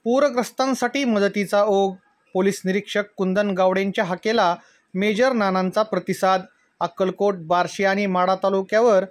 पूरग्रस्तांसाठी मदतीचा ओघ. पोलीस निरीक्षक कुंदन गावडेंच्या हाकेला मेजर नानांचा प्रतिसाद. अक्कलकोट, बार्शी आणि माढा तालुक्यावर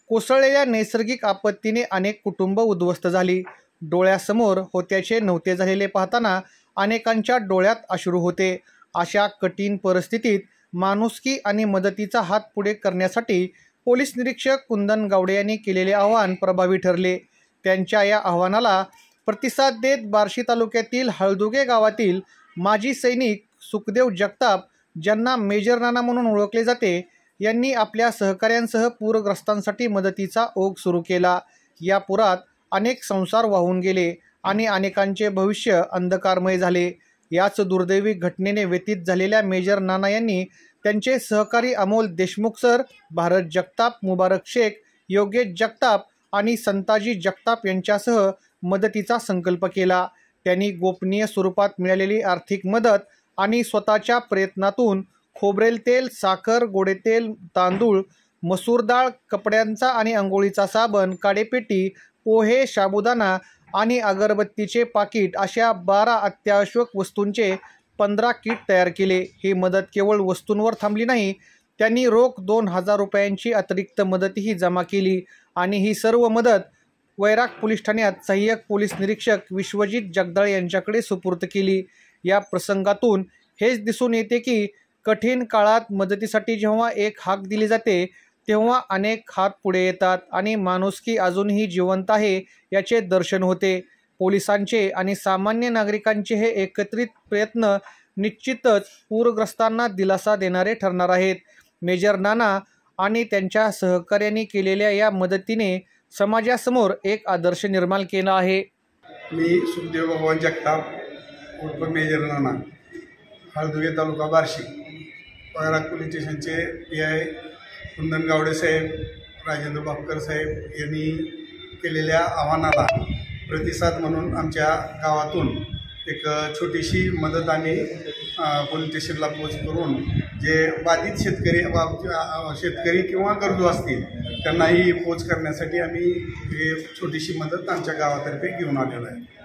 कोसळलेल्या नैसर्गिक आपत्तीने अनेक कुटुंब उद्ध्वस्त झाली. डोळ्यासमोर होत्याचे नव्हते झालेले पाहताना अनेकांच्या डोळ्यात अश्रू होते. अशा कठीण परिस्थितीत माणुसकी आणि मदतीचा हात पुढे करण्यासाठी पोलीस निरीक्षक कुंदन गावडे यांनी केलेले आवाहन प्रभावी ठरले. त्यांच्या या आव्हानाला प्रतिसाद देत बार्शी तालुक्यातील हळदुगे गावातील माजी सैनिक सुखदेव जगताप, ज्यांना मेजर नाना म्हणून ओळखले जाते, यांनी आपल्या सहकाऱ्यांसह पूरग्रस्तांसाठी मदतीचा ओघ सुरू केला. या पुरात अनेक संसार वाहून गेले आणि अनेकांचे भविष्य अंधकारमय झाले. याच दुर्दैवी घटनेने व्यतीत झालेल्या मेजर नाना यांनी त्यांचे सहकारी अमोल देशमुख सर, भारत जगताप, मुबारक शेख, योगेश जगताप आणि संताजी जगताप यांच्यासह मदतीचा संकल्प केला. त्यांनी गोपनीय स्वरूपात मिळालेली आर्थिक मदत आणि स्वतःच्या प्रयत्नातून खोबरेल तेल, साखर, गोडेतेल, तांदूळ, मसूर डाळ, कपड्यांचा आणि अंघोळीचा साबण, काडेपेटी, पोहे, साबुदाणा आणि अगरबत्तीचे पाकिट अशा 12 अत्यावश्यक वस्तूंचे 15 किट तयार केले. ही मदत केवळ वस्तूंवर थांबली नाही, त्यांनी रोख 2000 रुपयांची अतिरिक्त मदतही जमा केली आणि ही सर्व मदत वैराग पोलीस ठाण्यात सहाय्यक पोलीस निरीक्षक विश्वजित जगदाळ यांच्याकडे सुपूर्द केली. या प्रसंगातून हेच दिसून येते की कठीण काळात मदतीसाठी जेव्हा एक हाक दिली जाते तेव्हा अनेक हात पुढे येतात आणि माणुसकी अजूनही जिवंत आहे याचे दर्शन होते. पोलिसांचे आणि सामान्य नागरिकांचे हे एकत्रित प्रयत्न निश्चितच पूरग्रस्तांना दिलासा देणारे ठरणार आहेत. मेजर नाना आणि त्यांच्या सहकार्यांनी केलेल्या या मदतीने समाजासमोर एक आदर्श निर्माण केला आहे. मी सुखदेव भगवान जगताप उर्फ मेजर नाना, हळदुगे तालुका बार्शी, वैराग पोलीस स्टेशनचे PI कुंदन गावडे साहेब, राजेंद्र बापकर साहेब यांनी केलेल्या आव्हानाला प्रतिसाद म्हणून आमच्या गावातून एक छोटीशी मदत आम्ही पोलीस स्टेशनला पोच करून जे बाधित शेतकरी किंवा गरजू असतील त्यांनाही पोच करण्यासाठी आम्ही छोटीशी मदत आमच्या गावातर्फे घेऊन आलेलो आहे.